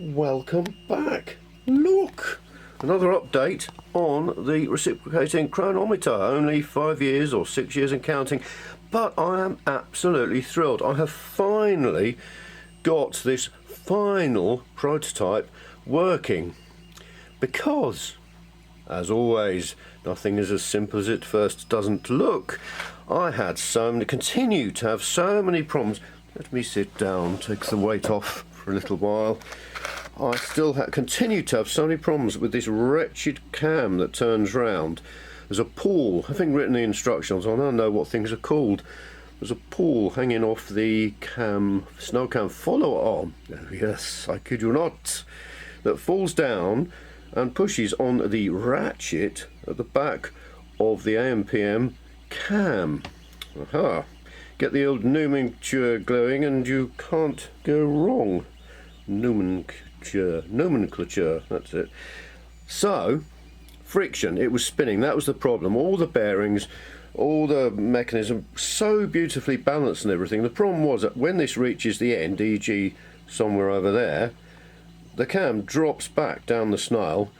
Welcome back. Look, another update on the reciprocating chronometer. Only 5 years or 6 years and counting, but I am absolutely thrilled. I have finally got this final prototype working because, as always, nothing is as simple as it first doesn't look. I had continue to have so many problems. Let me sit down, take the weight off for a little while. I still continue to have so many problems with this wretched cam that turns round. There's a pawl, having written the instructions, I don't know what things are called. There's a pawl hanging off the cam, snow cam follower arm. Yes, I kid you not. That falls down and pushes on the ratchet at the back of the AM/PM cam. Aha! Get the old nomenclature glowing and you can't go wrong. Nomenclature, that's it. So, friction, it was spinning, that was the problem. All the bearings, all the mechanism, so beautifully balanced and everything. The problem was that when this reaches the end, e.g. somewhere over there, the cam drops back down the snail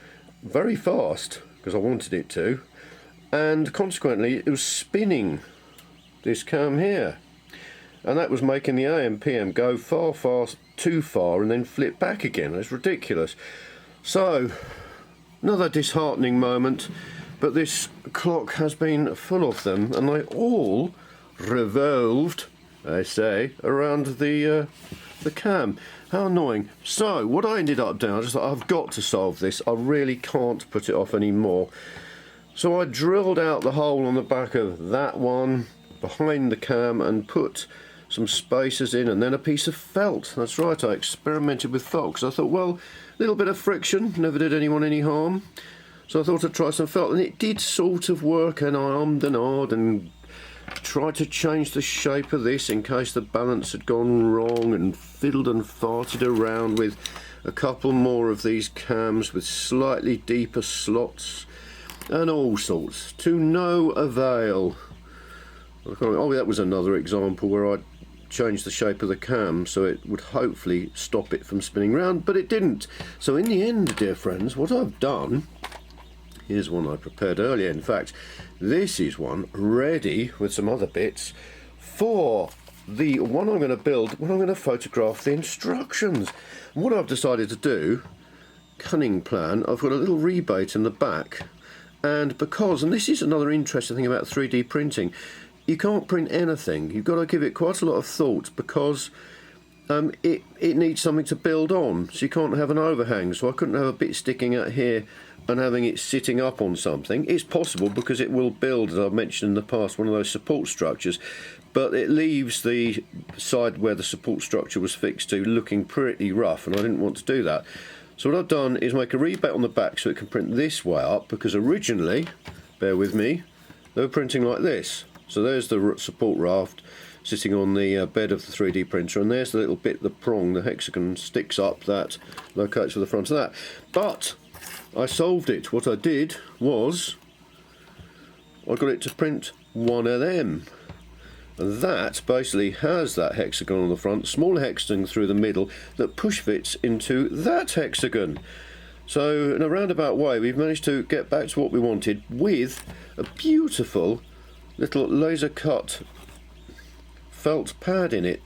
very fast, because I wanted it to, and consequently it was spinning this cam here, and that was making the AM/PM go far too far and then flip back again. It's ridiculous. So another disheartening moment, but this clock has been full of them and they all revolved, I say, around the cam. How annoying. So what I ended up doing, I just thought, I've got to solve this, I really can't put it off anymore. So I drilled out the hole on the back of that one behind the cam and put some spacers in, and then a piece of felt. That's right, I experimented with felt because I thought, well, a little bit of friction never did anyone any harm, so I thought I'd try some felt, and it did sort of work, and I ummed and ahed and tried to change the shape of this in case the balance had gone wrong, and fiddled and farted around with a couple more of these cams with slightly deeper slots and all sorts, to no avail. Oh, that was another example where I changed the shape of the cam so it would hopefully stop it from spinning round, but it didn't. So in the end, dear friends, what I've done, here's one I prepared earlier. In fact, this is one ready with some other bits for the one I'm going to build when I'm going to photograph the instructions. And what I've decided to do, cunning plan, I've got a little rebate in the back, and this is another interesting thing about 3D printing, you can't print anything. You've got to give it quite a lot of thought because it needs something to build on, so you can't have an overhang. So I couldn't have a bit sticking out here and having it sitting up on something. It's possible because it will build, as I've mentioned in the past, one of those support structures, but it leaves the side where the support structure was fixed to looking pretty rough, and I didn't want to do that. So what I've done is make a rebate on the back so it can print this way up, because originally, bear with me, they were printing like this. So there's the support raft sitting on the bed of the 3D printer, and there's the little bit, the prong, the hexagon sticks up, that locates for the front of that. But I solved it. What I did was I got it to print one of them. And that basically has that hexagon on the front, smaller hexagon through the middle that push fits into that hexagon. So in a roundabout way we've managed to get back to what we wanted with a beautiful little laser cut felt pad in it.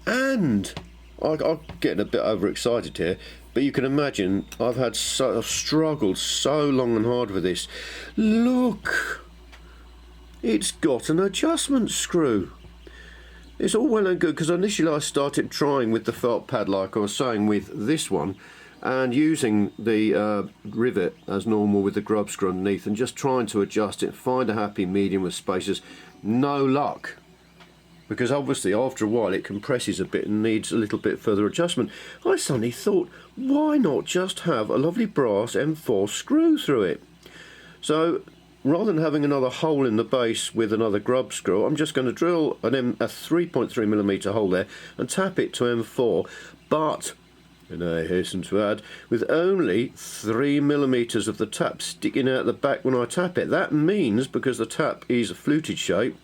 And I'm getting a bit overexcited here, but you can imagine I've struggled so long and hard with this. Look, it's got an adjustment screw. It's all well and good because initially I started trying with the felt pad like I was saying with this one, and using the rivet as normal with the grub screw underneath and just trying to adjust it, find a happy medium with spacers. No luck, because obviously after a while it compresses a bit and needs a little bit further adjustment. I suddenly thought, why not just have a lovely brass M4 screw through it? So rather than having another hole in the base with another grub screw, I'm just going to drill a 3.3mm hole there and tap it to M4, but, and I hasten to add, with only 3mm of the tap sticking out the back when I tap it. That means, because the tap is a fluted shape,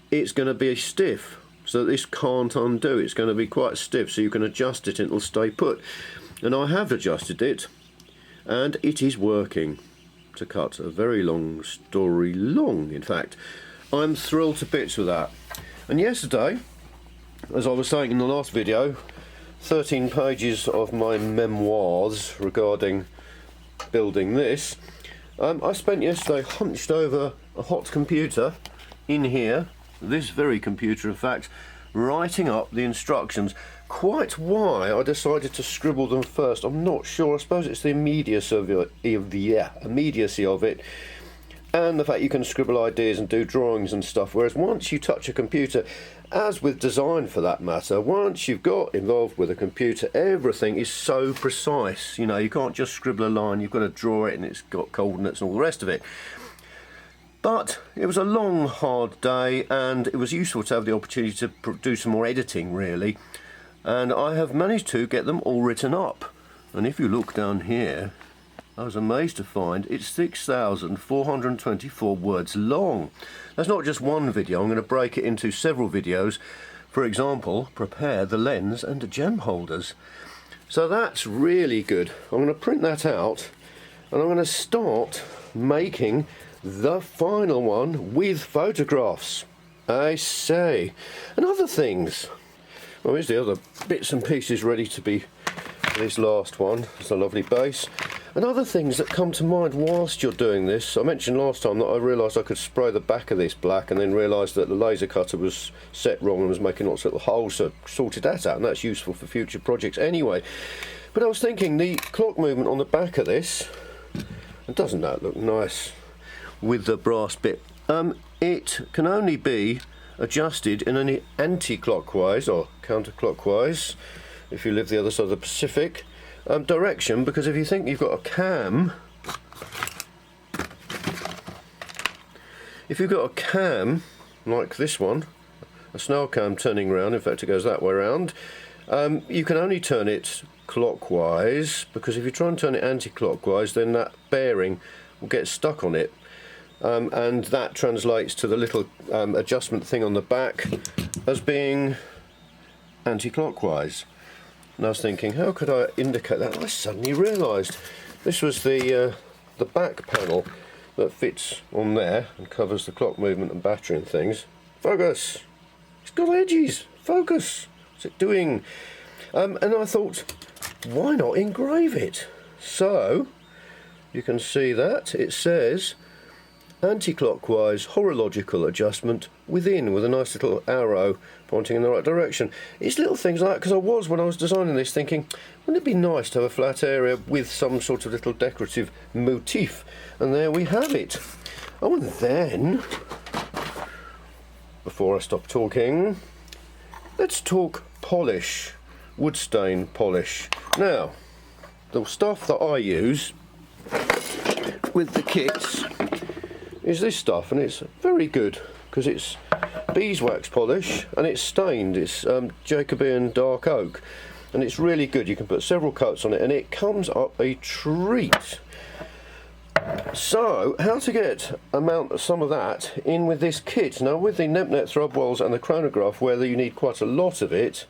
it's going to be stiff, so this can't undo. It's going to be quite stiff, so you can adjust it and it'll stay put. and I have adjusted it, and it is working. To cut a very long story long, in fact. I'm thrilled to bits with that. And yesterday, as I was saying in the last video, 13 pages of my memoirs regarding building this. I spent yesterday hunched over a hot computer in here, this very computer in fact, writing up the instructions. Quite why I decided to scribble them first, I'm not sure. I suppose it's the immediacy of it, and the fact you can scribble ideas and do drawings and stuff, whereas once you touch a computer, as with design for that matter, once you've got involved with a computer, everything is so precise. You know, you can't just scribble a line, you've got to draw it, and it's got coordinates and all the rest of it. But it was a long, hard day, and it was useful to have the opportunity to do some more editing, really. And I have managed to get them all written up. And if you look down here, I was amazed to find it's 6,424 words long. That's not just one video, I'm going to break it into several videos. For example, prepare the lens and gem holders. So that's really good. I'm going to print that out, and I'm going to start making the final one with photographs, I say, and other things. Well, here's the other bits and pieces ready to be for this last one. It's a lovely base. And other things that come to mind whilst you're doing this. I mentioned last time that I realised I could spray the back of this black, and then realised that the laser cutter was set wrong and was making lots of little holes, so I sorted that out, and that's useful for future projects anyway. But I was thinking, the clock movement on the back of this, and doesn't that look nice with the brass bit? It can only be adjusted in an anti-clockwise or counterclockwise, if you live the other side of the Pacific, direction, because if you think you've got a cam, like this one, a snail cam turning round, in fact it goes that way around, you can only turn it clockwise, because if you try and turn it anti-clockwise, then that bearing will get stuck on it. And that translates to the little adjustment thing on the back as being anti-clockwise. And I was thinking, how could I indicate that? I suddenly realised this was the back panel that fits on there and covers the clock movement and battery and things. Focus! It's got edges! Focus! What's it doing? And I thought, why not engrave it? So, you can see that it says anti-clockwise horological adjustment within, with a nice little arrow pointing in the right direction. It's little things like that, because I was, when I was designing this, thinking, wouldn't it be nice to have a flat area with some sort of little decorative motif? And there we have it. Oh, and then, before I stop talking, let's talk polish, wood stain polish. Now, the stuff that I use with the kits is this stuff, and it's very good because it's beeswax polish and it's stained. It's Jacobean dark oak, and it's really good. You can put several coats on it and it comes up a treat. So, how to get some of that in with this kit? Now, with the Nepnet Thrubwells and the chronograph, where you need quite a lot of it,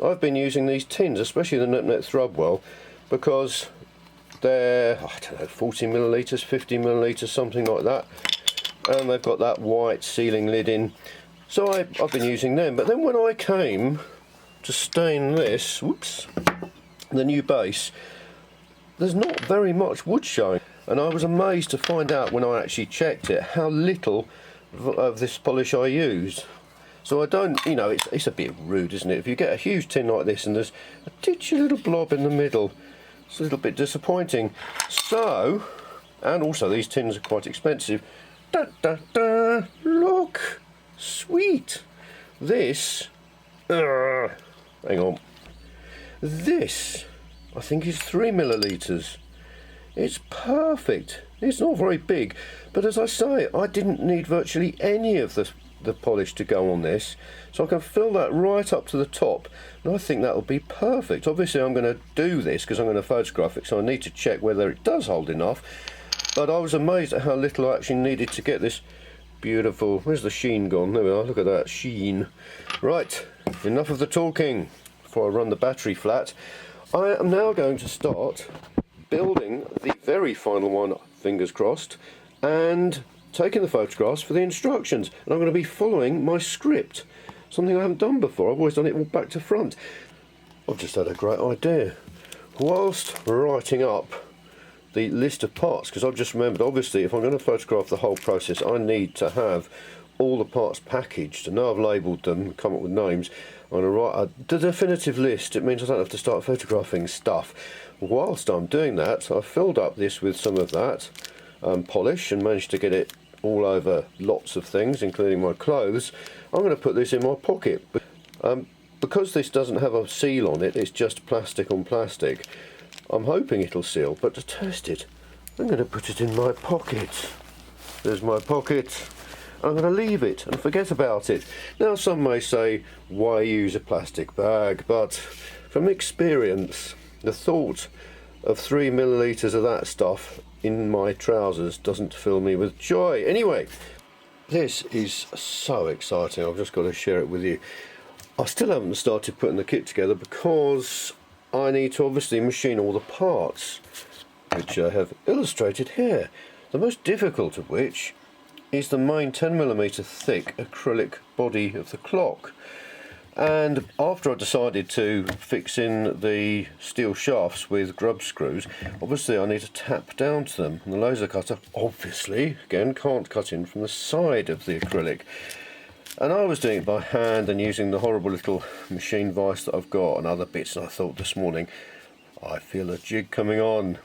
I've been using these tins, especially the Nepnet Thrubwell, because they're, I don't know, 40 millilitres, 50 millilitres, something like that, and they've got that white sealing lid in, so I've been using them. But then when I came to stain this, whoops, the new base, there's not very much wood showing, and I was amazed to find out when I actually checked it how little of this polish I used. So I don't, you know, it's a bit rude, isn't it? If you get a huge tin like this and there's a titchy little blob in the middle, it's a little bit disappointing. So, and also these tins are quite expensive. Da da da! Look, sweet. This, hang on. This, I think, is 3 millilitres. It's perfect. It's not very big, but as I say, I didn't need virtually any of the polish to go on this, so I can fill that right up to the top, and I think that'll be perfect. Obviously I'm going to do this because I'm going to photograph it, so I need to check whether it does hold enough, but I was amazed at how little I actually needed to get this beautiful, where's the sheen gone? There we are, look at that sheen. Right, enough of the talking before I run the battery flat. I am now going to start building the very final one, fingers crossed, and taking the photographs for the instructions. And I'm going to be following my script, something I haven't done before. I've always done it all back to front. I've just had a great idea. Whilst writing up the list of parts, because I've just remembered, obviously, if I'm going to photograph the whole process, I need to have all the parts packaged. And now I've labelled them, come up with names, I'm going to write the definitive list. It means I don't have to start photographing stuff. Whilst I'm doing that, I've filled up this with some of that polish and managed to get it all over lots of things, including my clothes. I'm going to put this in my pocket. Because this doesn't have a seal on it, it's just plastic on plastic. I'm hoping it'll seal, but to test it, I'm going to put it in my pocket. There's my pocket. I'm going to leave it and forget about it. Now, some may say, why use a plastic bag? But from experience, the thought of 3 millilitres of that stuff in my trousers doesn't fill me with joy. Anyway, this is so exciting. I've just got to share it with you. I still haven't started putting the kit together because I need to obviously machine all the parts, which I have illustrated here. The most difficult of which is the main 10mm thick acrylic body of the clock. And after I decided to fix in the steel shafts with grub screws, obviously I need to tap down to them. And the laser cutter, obviously, again, can't cut in from the side of the acrylic. And I was doing it by hand and using the horrible little machine vise that I've got and other bits, and I thought this morning, I feel a jig coming on.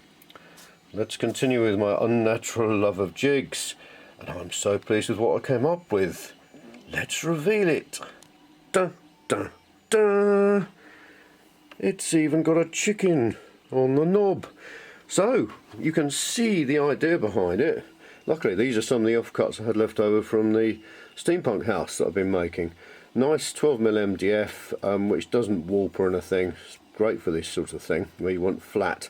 Let's continue with my unnatural love of jigs. And I'm so pleased with what I came up with. Let's reveal it. Dun, dun, dun. It's even got a chicken on the knob. So, you can see the idea behind it. Luckily, these are some of the offcuts I had left over from the steampunk house that I've been making. Nice 12mm MDF, which doesn't warp or anything. It's great for this sort of thing, where you want flat,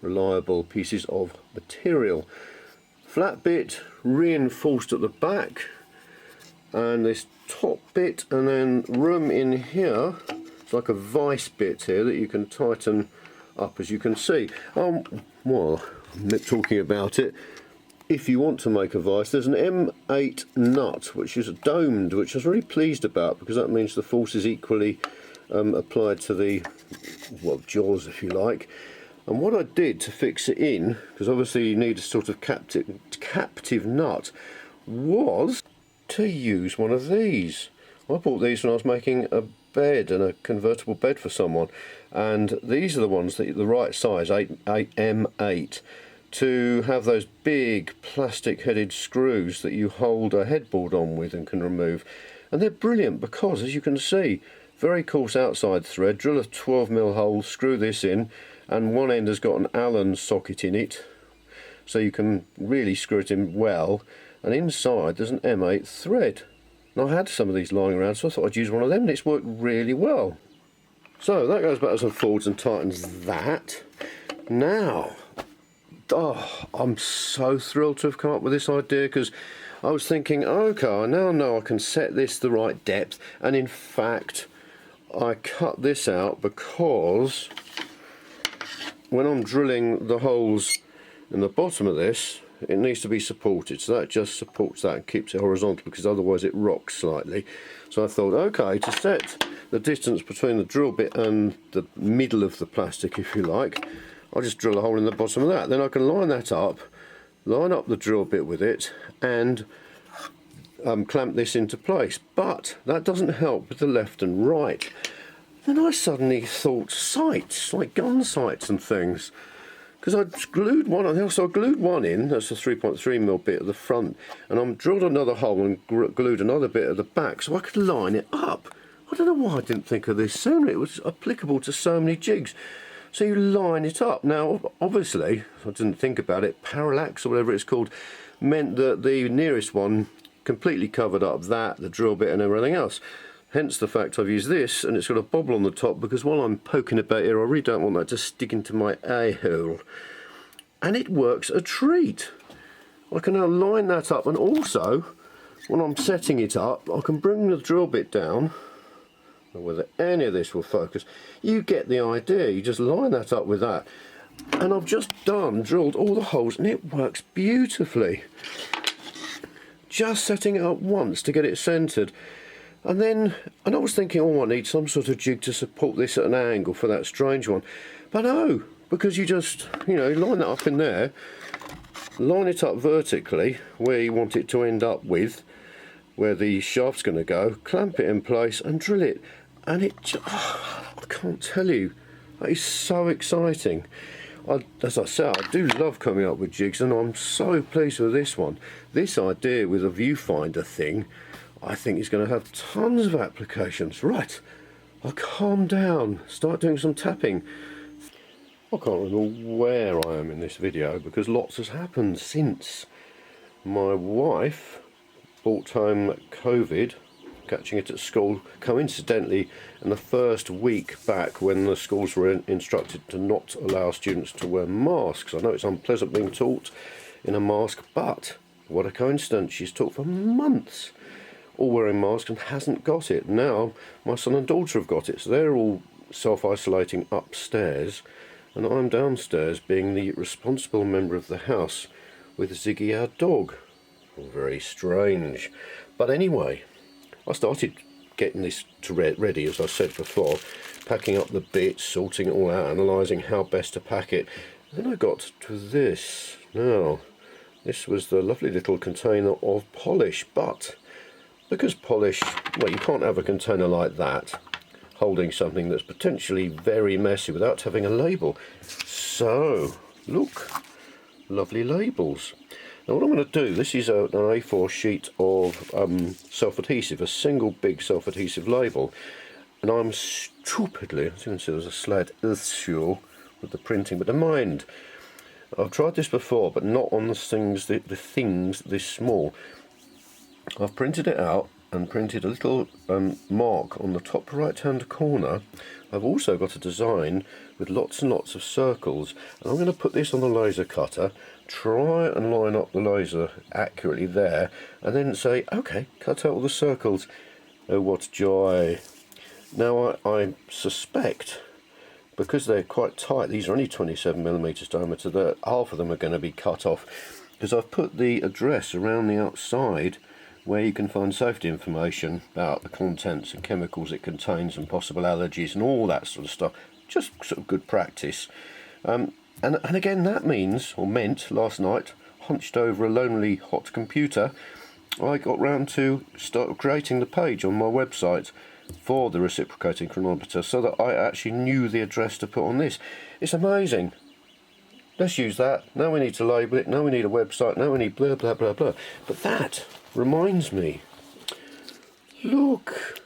reliable pieces of material. Flat bit reinforced at the back, and this top bit, and then room in here. It's like a vice bit here that you can tighten up, as you can see. Well, I'm not talking about it. If you want to make a vice, there's an M8 nut which is domed, which I was really pleased about, because that means the force is equally applied to the, well, jaws, if you like. And what I did to fix it in, because obviously you need a sort of captive nut, was to use one of these. I bought these when I was making a bed and a convertible bed for someone, and these are the ones that the right size, M8, to have those big plastic headed screws that you hold a headboard on with and can remove. And they're brilliant because, as you can see, very coarse outside thread, drill a 12mm hole, screw this in, and one end has got an Allen socket in it, so you can really screw it in well, and inside there's an M8 thread. And I had some of these lying around, so I thought I'd use one of them, and it's worked really well. So that goes backwards and forwards and tightens that. Now, I'm so thrilled to have come up with this idea, because I was thinking, okay, I now know I can set this the right depth, and in fact I cut this out because when I'm drilling the holes in the bottom of this, it needs to be supported, so that just supports that and keeps it horizontal, because otherwise it rocks slightly. So I thought, okay, to set the distance between the drill bit and the middle of the plastic, if you like, I'll just drill a hole in the bottom of that. Then I can line that up, line up the drill bit with it, and clamp this into place. But that doesn't help with the left and right. Then I suddenly thought sights, like gun sights and things, because I glued one on. So I glued one in. That's a 3.3mm bit at the front, and I drilled another hole and glued another bit at the back, so I could line it up. I don't know why I didn't think of this sooner. It was applicable to so many jigs. So you line it up. Now, obviously, I didn't think about it. Parallax or whatever it's called meant that the nearest one completely covered up that, the drill bit, and everything else. Hence the fact I've used this, and it's got a bobble on the top, because while I'm poking about here, I really don't want that to stick into my eye hole. And it works a treat. I can now line that up, and also, when I'm setting it up, I can bring the drill bit down or whether any of this will focus. You get the idea. You just line that up with that. And I've just drilled all the holes, and it works beautifully. Just setting it up once to get it centred. And I was thinking, oh, I need some sort of jig to support this at an angle for that strange one. But no, because you just, you know, line that up in there, line it up vertically where you want it to end up with, where the shaft's going to go, clamp it in place and drill it. And it just, oh, I can't tell you, that is so exciting. As I say, I do love coming up with jigs, and I'm so pleased with this one. This idea with a viewfinder thing, I think is going to have tons of applications. Right, I'll calm down, start doing some tapping. I can't remember where I am in this video because lots has happened since. My wife brought home COVID, catching it at school, coincidentally in the first week back when the schools were instructed to not allow students to wear masks. I know it's unpleasant being taught in a mask, but what a coincidence, she's taught for months all wearing masks and hasn't got it. Now my son and daughter have got it, so they're all self-isolating upstairs, and I'm downstairs being the responsible member of the house with Ziggy, our dog. Very strange. But anyway, I started getting this ready, as I said before, packing up the bits, sorting it all out, analysing how best to pack it. And then I got to this. Now, this was the lovely little container of polish, but because polish, well, you can't have a container like that holding something that's potentially very messy without having a label. So, look, lovely labels. Now what I'm going to do, this is an A4 sheet of self-adhesive, a single big self-adhesive label, and I'm stupidly, as you can see there's a slight issue with the printing, but never mind. I've tried this before, but not on the things this small. I've printed it out and printed a little mark on the top right hand corner. I've also got a design with lots and lots of circles, and I'm going to put this on the laser cutter, try and line up the laser accurately there, and then say, okay, cut out all the circles. Oh, what joy. Now I suspect, because they're quite tight, these are only 27mm diameter, that half of them are going to be cut off, because I've put the address around the outside where you can find safety information about the contents and chemicals it contains and possible allergies and all that sort of stuff. Just sort of good practice. And again, that meant last night, hunched over a lonely hot computer, I got round to start creating the page on my website for the Reciprocating Chronometer, so that I actually knew the address to put on this. It's amazing. Let's use that. Now we need to label it. Now we need a website. Now we need blah blah blah blah. But that reminds me. Look.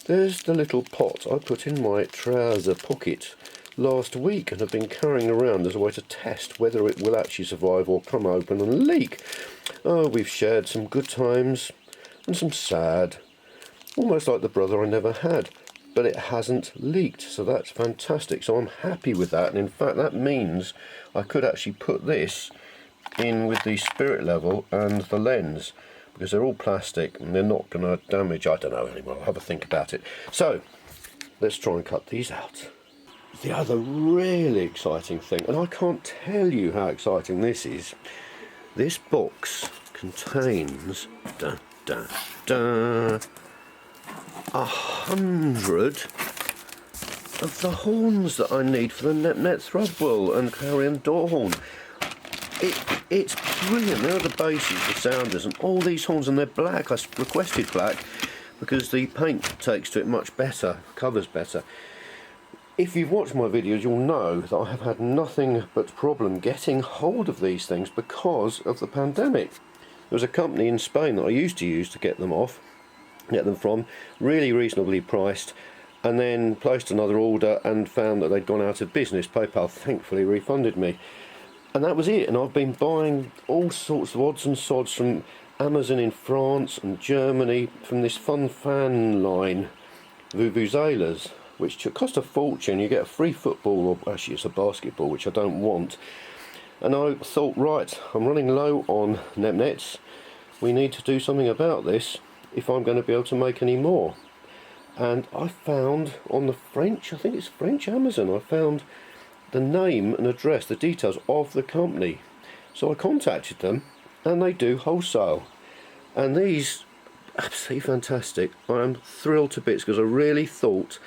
There's the little pot I put in my trouser pocket last week and have been carrying around as a way to test whether it will actually survive or come open and leak. Oh, we've shared some good times and some sad. Almost like the brother I never had. But it hasn't leaked, so that's fantastic. So I'm happy with that, and in fact that means I could actually put this in with the spirit level and the lens, because they're all plastic and they're not going to damage. I don't know anymore, I'll have a think about it. So let's try and cut these out. The other really exciting thing, and I can't tell you how exciting this is, this box contains 100 of the horns that I need for the net thruble and clarion door horn. It's brilliant. There are the basses, the sounders, and all these horns, and they're black. I requested black because the paint takes to it much better, covers better. If you've watched my videos, you'll know that I have had nothing but problem getting hold of these things because of the pandemic. There was a company in Spain that I used to use to get them from, really reasonably priced, and then placed another order and found that they'd gone out of business. PayPal thankfully refunded me, and that was it. And I've been buying all sorts of odds and sods from Amazon in France and Germany, from this fun fan line, vuvuzelas, which cost a fortune. You get a free football, or actually it's a basketball, which I don't want. And I thought, right, I'm running low on nets. We need to do something about this if I'm going to be able to make any more. and I found on the French, I think it's French Amazon, I found the name and address, the details of the company. So I contacted them, and they do wholesale. And these, absolutely fantastic. I am thrilled to bits, because I really thought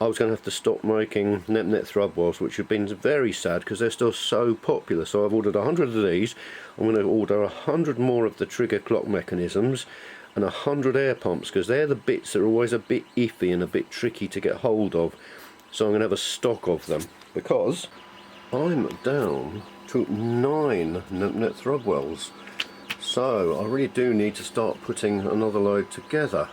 I was going to have to stop making net thread wells, which have been very sad because they're still so popular. So I've ordered 100 of these. I'm going to order 100 more of the trigger clock mechanisms and 100 air pumps, because they're the bits that are always a bit iffy and a bit tricky to get hold of. So I'm going to have a stock of them, because I'm down to 9 net thread wells. So I really do need to start putting another load together.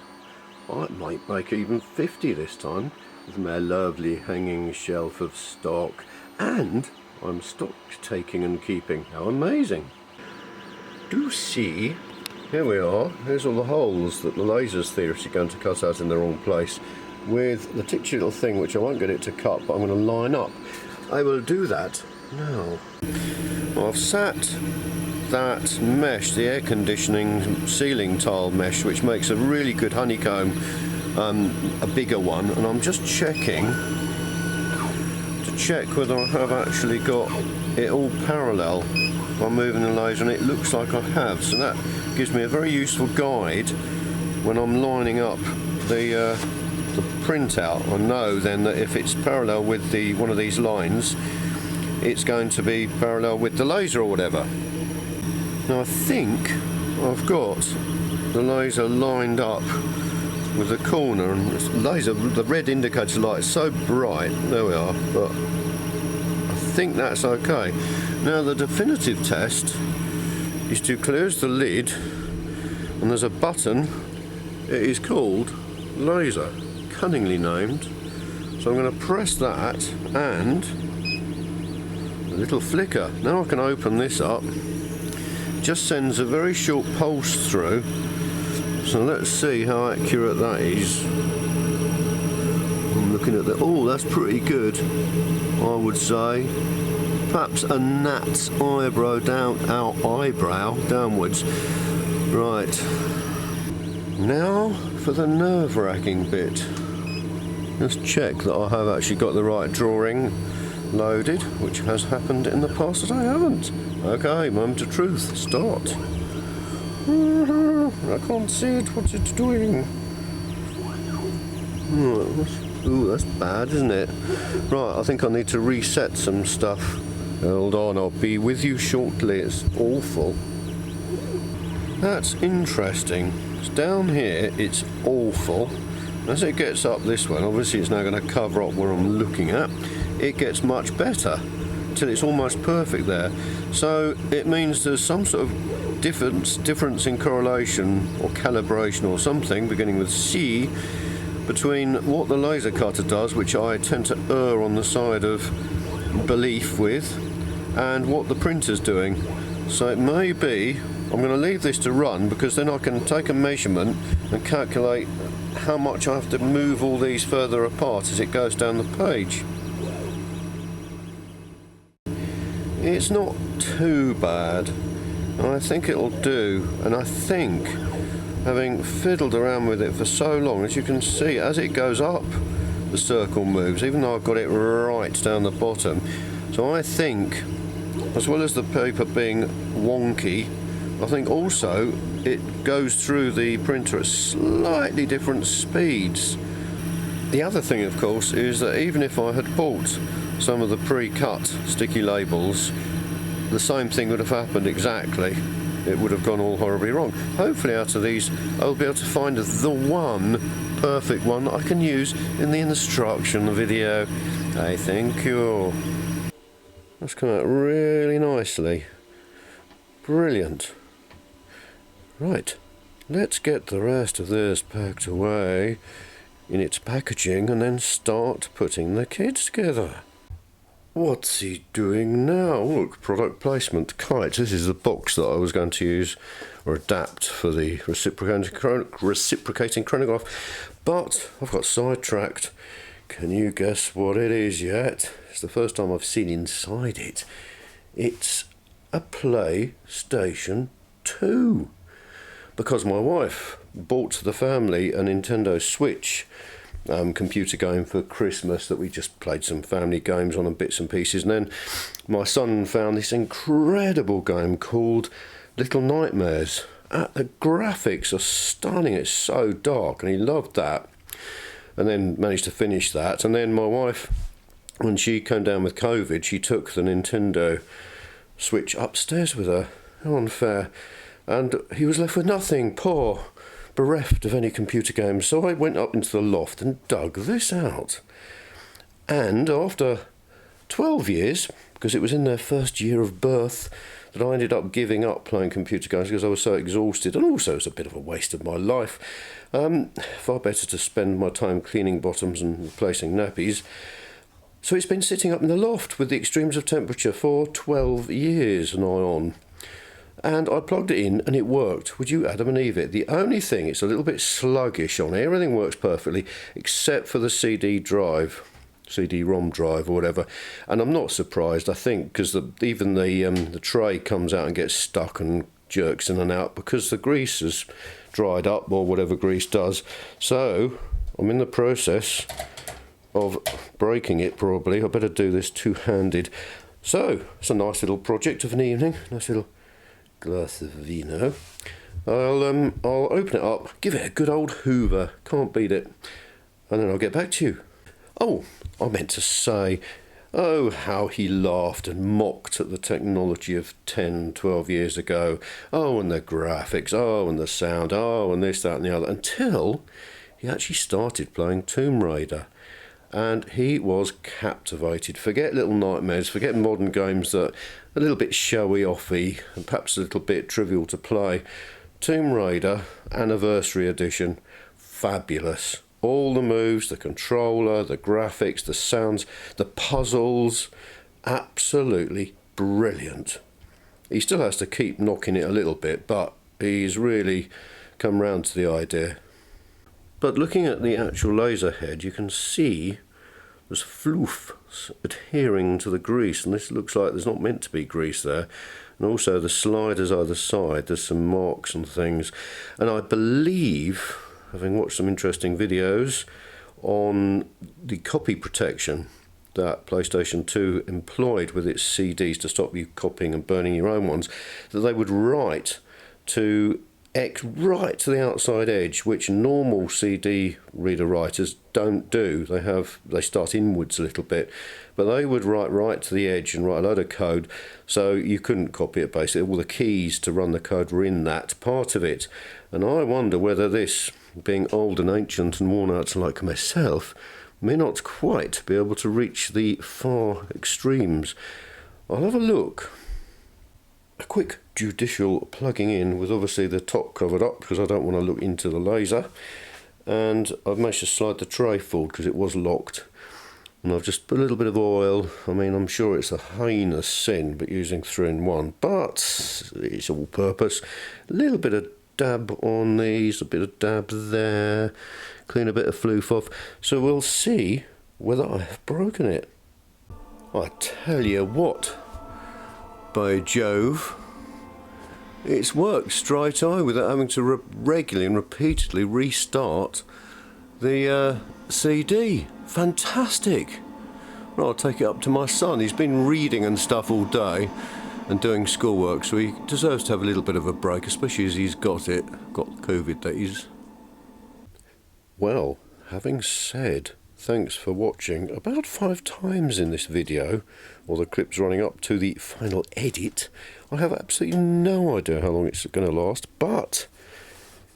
I might make even 50 this time, with my lovely hanging shelf of stock. And I'm stock taking and keeping. How amazing. Do see, here we are. Here's all the holes that the laser's theoretically going to cut out in the wrong place, with the titchy little thing, which I won't get it to cut, but I'm going to line up. I will do that now. I've sat that mesh, the air conditioning ceiling tile mesh, which makes a really good honeycomb, a bigger one, and I'm just checking to check whether I have actually got it all parallel by moving the laser, and it looks like I have. So that gives me a very useful guide when I'm lining up the printout. I know then that if it's parallel with one of these lines, it's going to be parallel with the laser or whatever. Now I think I've got the laser lined up with the corner, and the red indicator light is so bright, there we are, but I think that's okay. Now the definitive test is to close the lid, and there's a button. It is called laser, cunningly named. So I'm going to press that, and a little flicker. Now I can open this up. Just sends a very short pulse through. So let's see how accurate that is. I'm looking at oh, that's pretty good, I would say. Perhaps a gnat's eyebrow downwards. Right. Now for the nerve-wracking bit. Let's check that I have actually got the right drawing loaded, which has happened in the past that I haven't. Okay, moment of truth, start. I can't see it, what's it doing? Ooh, that's bad, isn't it? Right, I think I need to reset some stuff. Hold on, I'll be with you shortly. It's awful. That's interesting. It's down here, it's awful. As it gets up this way, obviously it's now going to cover up where I'm looking at, it gets much better until it's almost perfect there. So it means there's some sort of difference in correlation or calibration or something, beginning with C, between what the laser cutter does, which I tend to err on the side of belief with, and what the printer's doing. So it may be, I'm going to leave this to run, because then I can take a measurement and calculate how much I have to move all these further apart as it goes down the page. It's not too bad, and I think it'll do. And I think, having fiddled around with it for so long, as you can see, as it goes up, the circle moves, even though I've got it right down the bottom. So I think, as well as the paper being wonky, I think also it goes through the printer at slightly different speeds. The other thing, of course, is that even if I had bought some of the pre-cut sticky labels, the same thing would have happened exactly. It would have gone all horribly wrong. Hopefully out of these I'll be able to find the one perfect one that I can use in the instruction video. I think that's come out really nicely. Brilliant. Right, let's get the rest of this packed away in its packaging and then start putting the kit together. What's he doing now? Look, product placement, kites. This is the box that I was going to use or adapt for the reciprocating chronograph, but I've got sidetracked. Can you guess what it is yet? It's the first time I've seen inside it. It's a PlayStation 2. Because my wife bought the family a Nintendo Switch computer game for Christmas that we just played some family games on and bits and pieces. And then my son found this incredible game called Little Nightmares. The graphics are stunning. It's so dark, and he loved that. And then managed to finish that. And then my wife, when she came down with COVID, she took the Nintendo Switch upstairs with her. How unfair. And he was left with nothing, poor, bereft of any computer games. So I went up into the loft and dug this out. And after 12 years, because it was in their first year of birth, that I ended up giving up playing computer games because I was so exhausted, and also it was a bit of a waste of my life. Far better to spend my time cleaning bottoms and replacing nappies. So it's been sitting up in the loft with the extremes of temperature for 12 years and on. And I plugged it in and it worked. Would you Adam and Eve it? The only thing, it's a little bit sluggish on it. Everything works perfectly except for the CD-ROM drive or whatever. And I'm not surprised, I think, because even the tray comes out and gets stuck and jerks in and out because the grease has dried up, or whatever grease does. So I'm in the process of breaking it probably. I better do this two-handed. So it's a nice little project of an evening. Nice little glass of vino. I'll open it up, give it a good old hoover, can't beat it, and then I'll get back to you. Oh, I meant to say, oh, how he laughed and mocked at the technology of 10, 12 years ago. Oh, and the graphics, oh, and the sound, oh, and this, that, and the other, until he actually started playing Tomb Raider. And he was captivated. Forget Little Nightmares, forget modern games that are a little bit showy-offy and perhaps a little bit trivial to play. Tomb Raider Anniversary Edition, fabulous. All the moves, the controller, the graphics, the sounds, the puzzles, absolutely brilliant. He still has to keep knocking it a little bit, but he's really come round to the idea. But looking at the actual laser head, you can see there's floof adhering to the grease, and this looks like there's not meant to be grease there. And also the sliders either side, there's some marks and things. And I believe, having watched some interesting videos on the copy protection that PlayStation 2 employed with its CDs to stop you copying and burning your own ones, that they would write to X right to the outside edge, which normal CD reader writers don't do. They start inwards a little bit, but they would write right to the edge and write a load of code, so you couldn't copy it basically. All the keys to run the code were in that part of it. And I wonder whether this, being old and ancient and worn out like myself, may not quite be able to reach the far extremes. I'll have a look. A quick judicial plugging in with obviously the top covered up because I don't want to look into the laser, and I've managed to slide the tray forward because it was locked, and I've just put a little bit of oil. I mean, I'm sure it's a heinous sin but using 3-in-1, but it's all purpose. A little bit of dab on these, a bit of dab there, clean a bit of floof off, so we'll see whether I have broken it. I tell you what, by Jove, it's worked straight away without having to regularly and repeatedly restart the CD. Fantastic. Well, I'll take it up to my son. He's been reading and stuff all day and doing schoolwork, so he deserves to have a little bit of a break, especially as he's got COVID, that is. Well, having said thanks for watching about 5 times in this video, or the clip's running up to the final edit, I have absolutely no idea how long it's going to last, but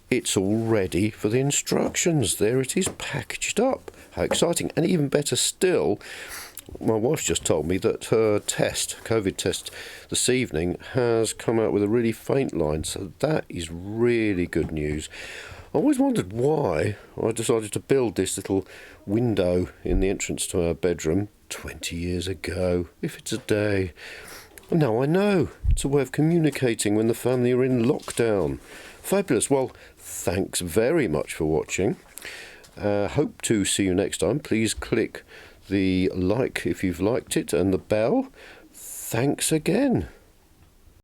it's all ready for the instructions. There it is, packaged up. How exciting. And even better still, my wife just told me that her COVID test this evening, has come out with a really faint line, so that is really good news. I always wondered why I decided to build this little window in the entrance to our bedroom 20 years ago, if it's a day. And now I know. It's a way of communicating when the family are in lockdown. Fabulous. Well, thanks very much for watching. Hope to see you next time. Please click the like if you've liked it and the bell. Thanks again.